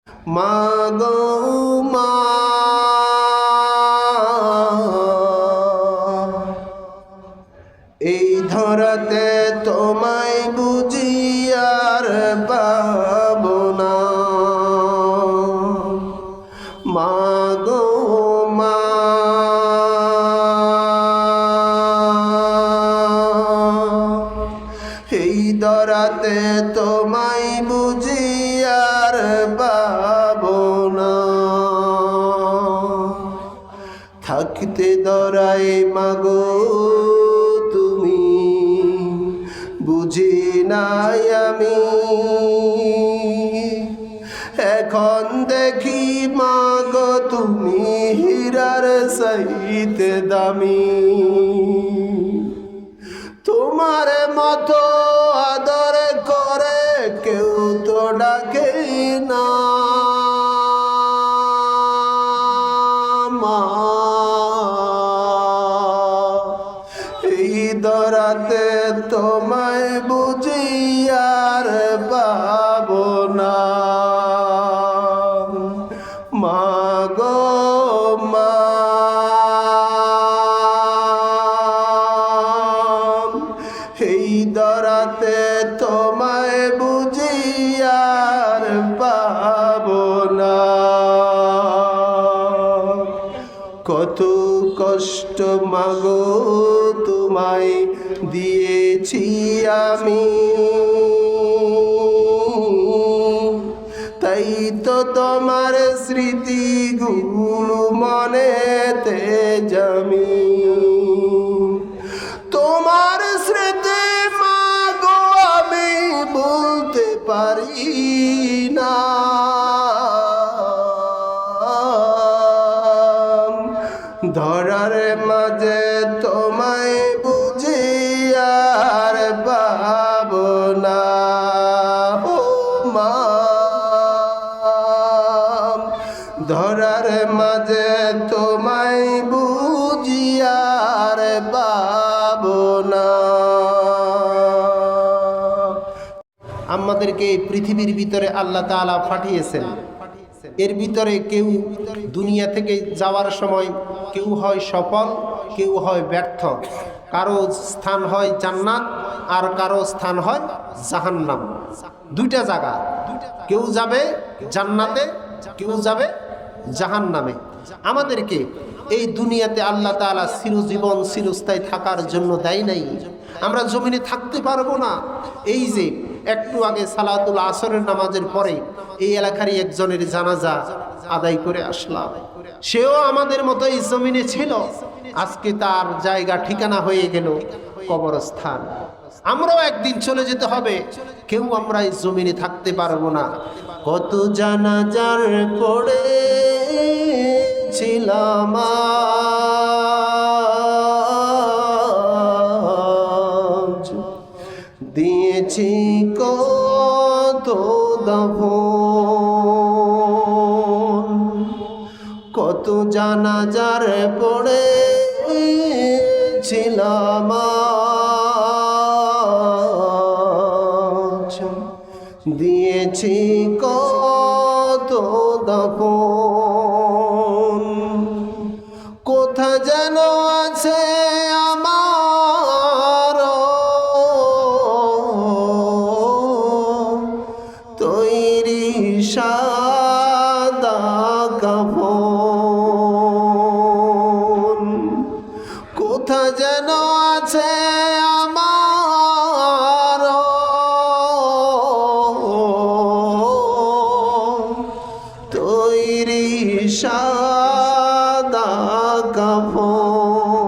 মাগো মা, এই ধরাতে তোমায় বুঝি আর পাবো না। মাগো মা, এই ধরাতে তোমায় বুঝি আর পাবো না। থাকতে ধরাই মাগো তুমি, বুঝি নাই আমি। এখন দেখি মাগো তুমি হীরার সহিতে দামি। তোমার মতো আদর করে কেউ তো ডাকে না। মা, এই দরাতে তোমায় বুঝি আর পাবো না। মাগো মা, এই দরাতে তোমায় বুঝি আর পাবো না। কত কষ্ট মাগো তোমায় দিয়েছি আমি, তাই তো তোমার স্মৃতিগুলো মনেতে জমি। তোমার স্মৃতি মাগো আমি বলতে পারি না। ধরার মাঝে তোমায় বুঝি আর পাবো না। ও মা, ধরার মাঝে তোমায় বুঝি আর পাবো না। আমাদেরকে পৃথিবীর ভিতরে আল্লাহ তাআলা পাঠিয়েছেন। এর ভিতরে কেউ দুনিয়া থেকে যাওয়ার সময় কেউ হয় সফল, কেউ হয় ব্যর্থ। কারো স্থান হয় জান্নাত আর কারো স্থান হয় জাহান্নাম। দুইটা জায়গা, কেউ যাবে জান্নাতে, কেউ যাবে জাহান্নামে। আমাদেরকে এই দুনিয়াতে আল্লাহ তাআলা চিরজীবন চিরস্থায়ী থাকার জন্য দেয় নাই। আমরা জমিনে থাকতে পারবো না। এই যে একটু আগে সালাতুল আসরের নামাজের পরে এই এলাকারই একজনের জানাজা আদায় করে আসলাম। সেও আমাদের মতোই জমিনে ছিল, আজকে তার জায়গা ঠিকানা হয়ে গেল কবরস্থান। আমরাও একদিন চলে যেতে হবে, কেউ আমরা এই জমিনে থাকতে পারবো না। কত জানাজার পড়েছিলাম দিয়েছি কত দাফন। কত জানাজার পড়েছিলাম দিয়েছি কত দাফন। কোথা যেন আছে আমার তৈরি সাদা কাফন। কোথা যেন আছে আমার তৈরি সাদা কাফন।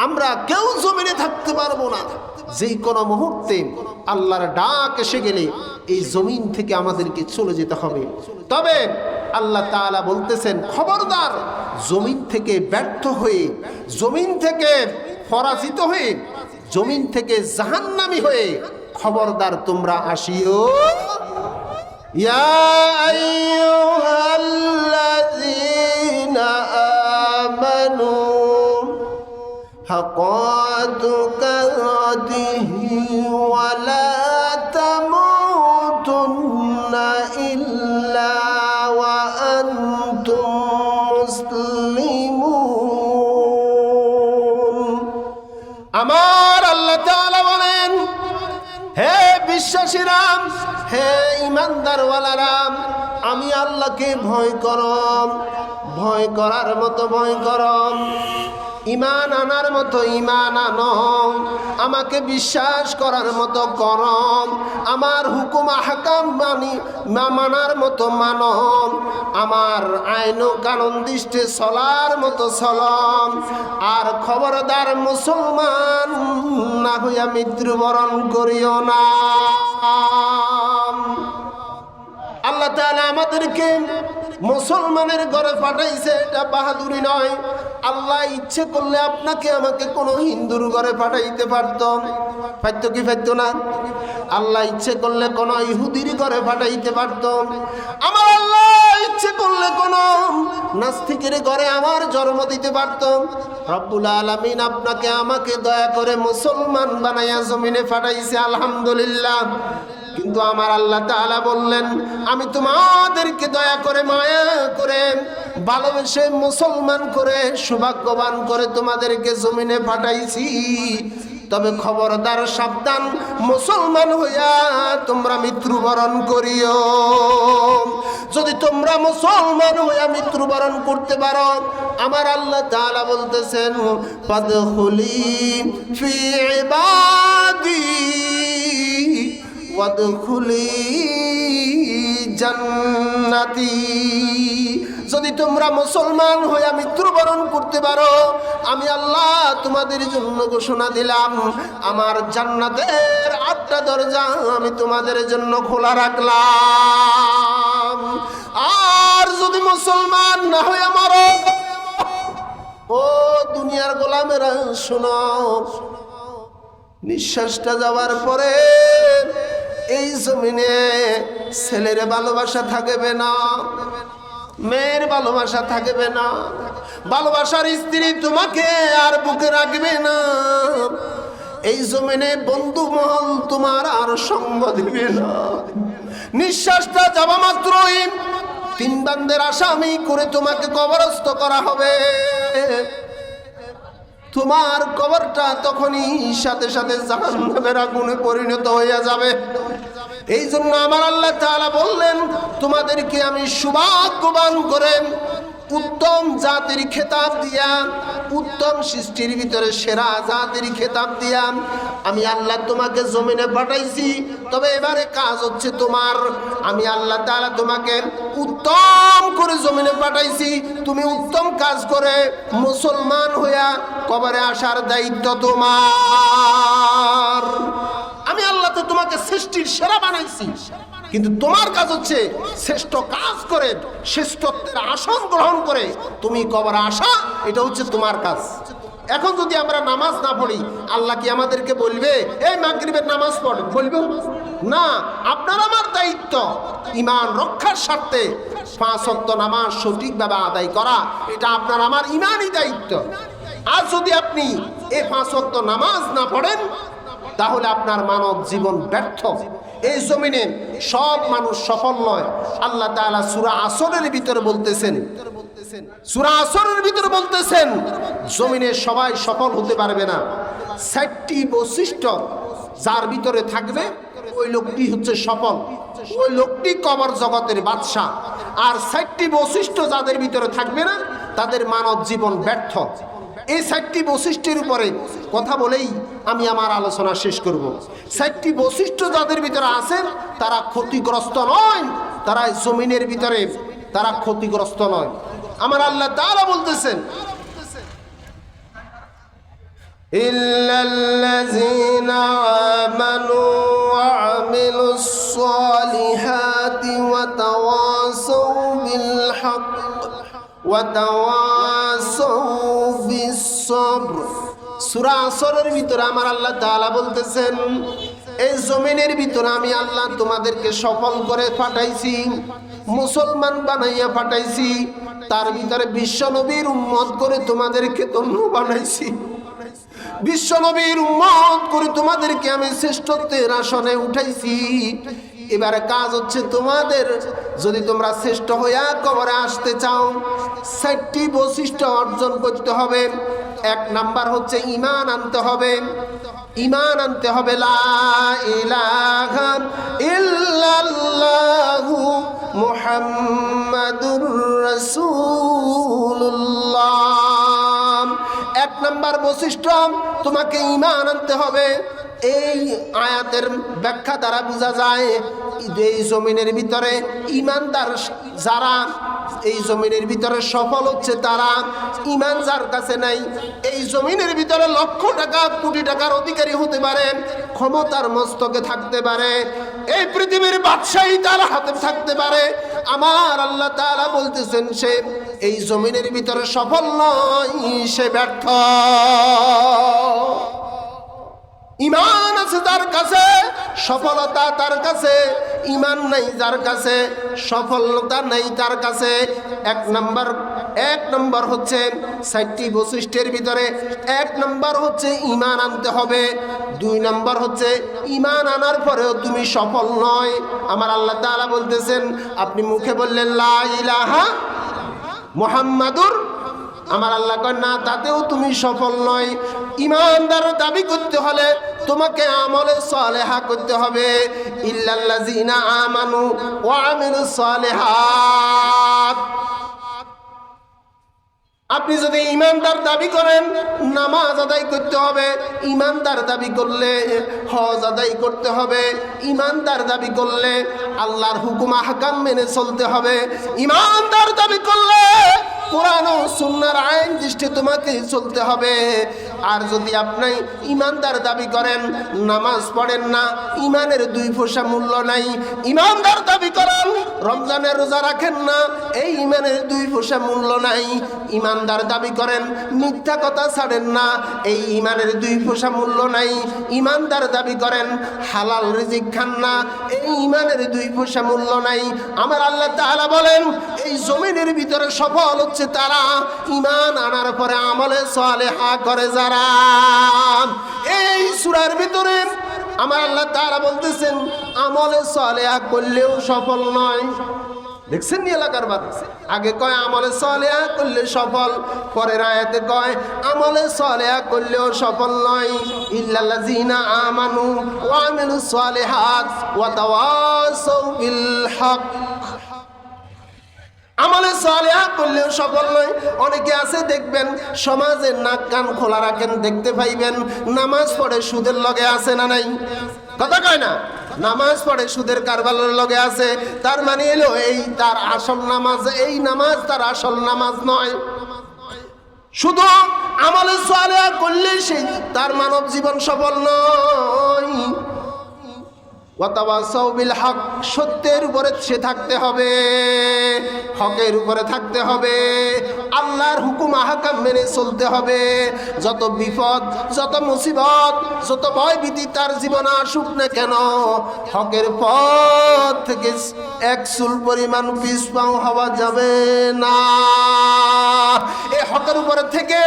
আমরা কেউ জমিনে থাকতে পারবো না। যে কোনো মুহূর্তে আল্লাহর ডাক এসে গেলে এই জমিন থেকে আমাদেরকে চলে যেতে হবে। তবে আল্লাহ তাআলা বলতেছেন, খবরদার জমিন থেকে ব্যর্থ হয়ে, জমিন থেকে পরাজিত হয়ে, জমিন থেকে জাহান্নামী হয়ে খবরদার তোমরা আসিও। ইয়া আইয়ুহাল্লাযীনা আমানু হাক্কা তুকাতিহি ওয়া লা তামুতুন্না ইল্লা ওয়া আনতুম মুসলিমুন। আমার আল্লাহ তাআলা বলেন, হে বিশ্বাসীরা, হে ঈমানদারওয়ালারা, আমি আল্লাহকে ভয় করম, ভয় করার মতো ভয় করম, ঈমান আনার মতো ঈমান আনম, আমাকে বিশ্বাস করার মতো করম, আমার হুকুম আহকাম মানার মতো মানম, আমার আইন ও কানুন দৃষ্টে চলার মতো চলম। আর খবরদার মুসলমান না হইয়া মৃত্যুবরণ করিও না। আল্লাহ তাআলা আমাদেরকে মুসলমানের ঘরে পাঠাইছে, এটা বাহাদুরি নয়। আল্লাহ ইচ্ছে করলে আপনাকে আমাকে কোনো হিন্দুর ঘরে পাঠাইতে পারতাম, পারতো কি পারতো না? আল্লাহ ইচ্ছে করলে কোনো ইহুদির ঘরে পাঠাইতে পারতাম। আমার আল্লাহ ইচ্ছে করলে কোনো নাস্তিকের ঘরে আমার জন্ম দিতে পারতাম। রব্বুল আলামিন আপনাকে আমাকে দয়া করে মুসলমান বানাইয়া জমিনে পাঠাইছে, আলহামদুলিল্লাহ। কিন্তু আমার আল্লাহ তাআলা বললেন, আমি তোমাদেরকে দয়া করে মায়া করে ভালোবেসে মুসলমান করে সৌভাগ্যবান করে তোমাদেরকে জমিনে পাঠাইছি। তবে খবরদার, সাবধান, মুসলমান হইয়া তোমরা মৃত্যুবরণ করিও। যদি তোমরা মুসলমান হইয়া মৃত্যুবরণ করতে পারো, আমার আল্লাহ তাআলা বলতেছেন, ফাদখুলি ফি ইবাদি ওয়াদখুলি জান্নাতি। যদি তোমরা মুসলমান হইয়া মৃত্যুবরণ করতে পারো, আমি আল্লাহ তোমাদের জন্য ঘোষণা দিলাম, আমার জান্নাতের 8টা দরজা আমি তোমাদের জন্য খোলা রাখলাম। আর যদি মুসলমান না হইয়া মারো, ও দুনিয়ার গোলামেরা শোনো, নিঃশ্বাসটা যাওয়ার পরে এই জমিনে ছেলের ভালোবাসা থাকবে না, মেয়ের ভালোবাসা থাকবে না, ভালোবাসার স্ত্রী তোমাকে আর বুকে রাখবে না, এই জমিনে বন্ধু মহল তোমার আর সঙ্গ দিবে না। নিঃশ্বাসটা যাওয়া মাত্রই 3 বান্দের আসামি করে তোমাকে কবরস্থ করা হবে। তোমার কবরটা তখনই সাথে সাথে জাহান্নামের আগুনে পরিণত হয়ে যাবে। এই জন্য আমার আল্লাহ তাআলা বললেন, তোমাদেরকে আমি সৌভাগ্যবান করে উত্তম জাতির খেতাব দিয়া, উত্তম সৃষ্টির ভিতরে সেরা জাতির খেতাব দিয়া আমি আল্লাহ তোমাকে জমিনে পাঠাইছি। তবে এবারে কাজ হচ্ছে তোমার, আমি আল্লাহ তাআলা তোমাকে উত্তম করে জমিনে পাঠাইছি। তুমি উত্তম কাজ করে মুসলমান হইয়া কবরে আসার দায়িত্ব তোমার। আমি আল্লাহ তো তোমাকে সৃষ্টির সেরা বানাইছি, কিন্তু তোমার কাজ হচ্ছে শ্রেষ্ঠ কাজ করে শ্রেষ্ঠত্বের আসন গ্রহণ করে তুমি কবরে আসা, এটা হচ্ছে তোমার কাজ। এখন যদি আমরা নামাজ না পড়ি, আল্লাহ কি আমাদেরকে বলবে এই মাগরিবের নামাজ পড়? বলবে না। আপনার আমার দায়িত্ব ঈমান রক্ষার স্বার্থে 5 ওয়াক্ত নামাজ সঠিকভাবে আদায় করা, এটা আপনার আমার ঈমানি দায়িত্ব। আর যদি আপনি এই 5 ওয়াক্ত নামাজ না পড়েন, তাহলে আপনার মানব জীবন ব্যর্থ। এই জমিনে সব মানুষ সফল নয়। আল্লাহ তাআলা সূরা আসরের ভিতরে বলতেছেন, সূরা আসরের ভিতরে বলতেছেন, জমিনে সবাই সফল হতে পারবে না। 60টি বৈশিষ্ট্য যার ভিতরে থাকবে, ওই লোকটি হচ্ছে সফল, ওই লোকটি কবর জগতের বাদশা। আর 60টি বৈশিষ্ট্য যাদের ভিতরে থাকবে না, তাদের মানব জীবন ব্যর্থ। এই 60টি বৈশিষ্ট্যের উপরে কথা বলেই আমি আমার আলোচনা শেষ করব। 60টি বৈশিষ্ট্য যাদের ভিতরে আছে, তারা ক্ষতিগ্রস্ত নয়, তারা জমিনের ভিতরে তারা ক্ষতিগ্রস্ত নয়। আমার আল্লাহ তাআলা বলতেছেন, ইল্লাল্লাযীনা আমানু ওয়া আমিলুস সালিহাতি ওয়া তাওয়াসাউ বিল হক ওয়া তাওয়াসাউ বিস সবর। সূরা আসরের ভিতরে আমার আল্লাহ তাআলা বলতেছেন, এই জমিনের ভিতরে আমি আল্লাহ তোমাদেরকে সফল করে পাঠাইছি, মুসলমান বানাইয়া পাঠাইছি, তার ভিতরে বিশ্ব নবীর উম্মত করে তোমাদেরকে ধন্য বানাইছি। বিশ্ব নবীর উম্মত করে তোমাদেরকে আমি শ্রেষ্ঠত্বের আসনে উঠাইছি। এবারে কাজ হচ্ছে তোমাদের, যদি তোমরা শ্রেষ্ঠ হইয়া কবরে আসতে চাও ৬০টি বৈশিষ্ট্য অর্জন করতে হবে। এক নাম্বার হচ্ছে ঈমান আনতে হবে। ঈমান আনতে হবে, লা ইলাহা ইল্লাল্লাহু মুহাম্মাদুর রাসূলুল্লাহ। এক নাম্বার বৈশিষ্ট্য, তোমাকে ঈমান আনতে হবে। এই আয়াতের ব্যাখ্যা দ্বারা বোঝা যায় এই জমিনের ভিতরে ঈমানদার যারা, এই জমিনের ভিতরে সফল হচ্ছে তারা। ঈমান যার কাছে নাই, এই জমিনের ভিতরে লক্ষ টাকা কোটি টাকার অধিকারী হতে পারে, ক্ষমতার মস্তকে থাকতে পারে, এই পৃথিবীর বাদশাহী তার হাতে থাকতে পারে, আমার আল্লাহ তাআলা বলতেছেন সে এই জমিনের ভিতরে সফল নয়, সে ব্যর্থ। ঈমান আছে তার কাছে, সফলতা তার কাছে। ঈমান নাই যার কাছে, সফলতা নাই তার কাছে। এক নম্বর হচ্ছে ৬০টি বৈশিষ্ট্যের ভিতরে এক নম্বর হচ্ছে ঈমান আনতে হবে। ২ নম্বর হচ্ছে ঈমান আনার পরেও তুমি সফল নয়। আমার আল্লাহ তাআলা বলতেছেন, আপনি মুখে বললেন লা ইলাহা মুহাম্মাদুর, আমার আল্লাহ কয় না, তাতেও তুমি সফল নয়। ঈমানদার দাবি করতে হলে তোমাকে আমলে সালেহা করতে হবে। ইল্লাল্লাযিনা আমানু ওয়া আমিলুস সালিহাত। আপনি যদি ঈমানদার দাবি করেন, নামাজ আদায় করতে হবে। ঈমানদার দাবি করলে হজ আদায় করতে হবে। ঈমানদার দাবি করলে আল্লাহর হুকুম আহকাম মেনে চলতে হবে। ঈমানদার দাবি করলে কোরআন ও সুন্নাহর আইন দৃষ্টি তোমাকে চলতে হবে। আর যদি আপনি ঈমানদার দাবি করেন, নামাজ পড়েন না, ঈমানের 2 পয়সা মূল্য নাই। ঈমানদার দাবি করেন, রমজানের রোজা রাখেন না, এই ঈমানের 2 পয়সা মূল্য নাই। ঈমানদার দাবি করেন, মিথ্যা কথা ছাড়েন না, এই ঈমানের 2 পয়সা মূল্য নাই। ঈমানদার দাবি করেন, হালাল রিজিক খান না, এই ঈমানের 2 পয়সা মূল্য নাই। আমার আল্লাহ তাআলা বলেন, এই জমিনের ভিতরে সফল হচ্ছে তারা ঈমান আনার পরে আমলে সালেহা করে যারা। এই সূরার ভিতরে আমার আল্লাহ তাআলা বলতেছেন, আমলে সালেহা করলেও সফল নয়। দেখছেন নি এলাকার বাদ, আগে কয় আমলে সালেহা করলে সফল, পরের আয়াতে কয় আমলে সালেহা করলেও সফল নয়। ইল্লাল্লাযিনা আমানু ওয়া আমিলুস সালিহাত ওয়া তাওয়াসাউ বিল হক। আমলে সালেহা করলেও সফল নয়। অনেকে আছে দেখবেন সমাজের নাক কান খোলা রাখেন, দেখতে পাইবেন নামাজ পড়ে সুদের লগে আছে না নাই? কথা কয় না? নামাজ পড়ে সুদের কারবারের লগে আছে, তার মানে এলো এই তার আসল নামাজ, এই নামাজ তার আসল নামাজ নয়। শুধু আমলে সালেহা করলে সে তার মানব জীবন সফল নয়। ওয়াতাওয়াসাউ বিল হক, সত্যের উপরে সে থাকতে হবে, হকের উপরে থাকতে হবে, আল্লাহর হুকুম আহকাম মেনে চলতে হবে। যত বিপদ, যত মুসিবত, যত ভয়ভীতি তার জীবনে আসুক না কেন, হকের পথ থেকে এক চুল পরিমাণ পিছপাও হওয়া যাবে না। এই হকের উপরে থেকে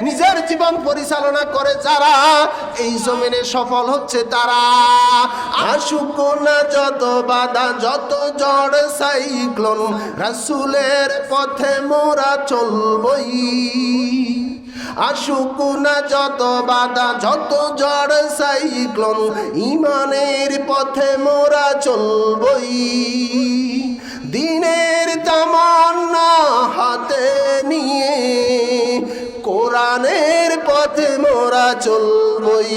নিজের জীবন পরিচালনা করে যারা, এই জমিনে সফল হচ্ছে তারা। আসুক না যত বাধা, যত ঝড় সাইক্লোন, রাসূলের পথে মোরা চলবই। আসুক না যত বাধা, যত ঝড় সাইক্লোন, ঈমানের পথে মোরা চলবই। দিনের তামান্না হাতে নিয়ে কোরআনের পথে মোরা চলবই।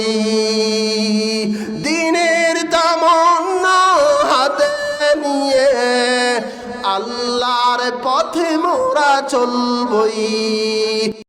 দিনের তামান্না হাতে নিয়ে আল্লাহর পথে মোরা চলবই।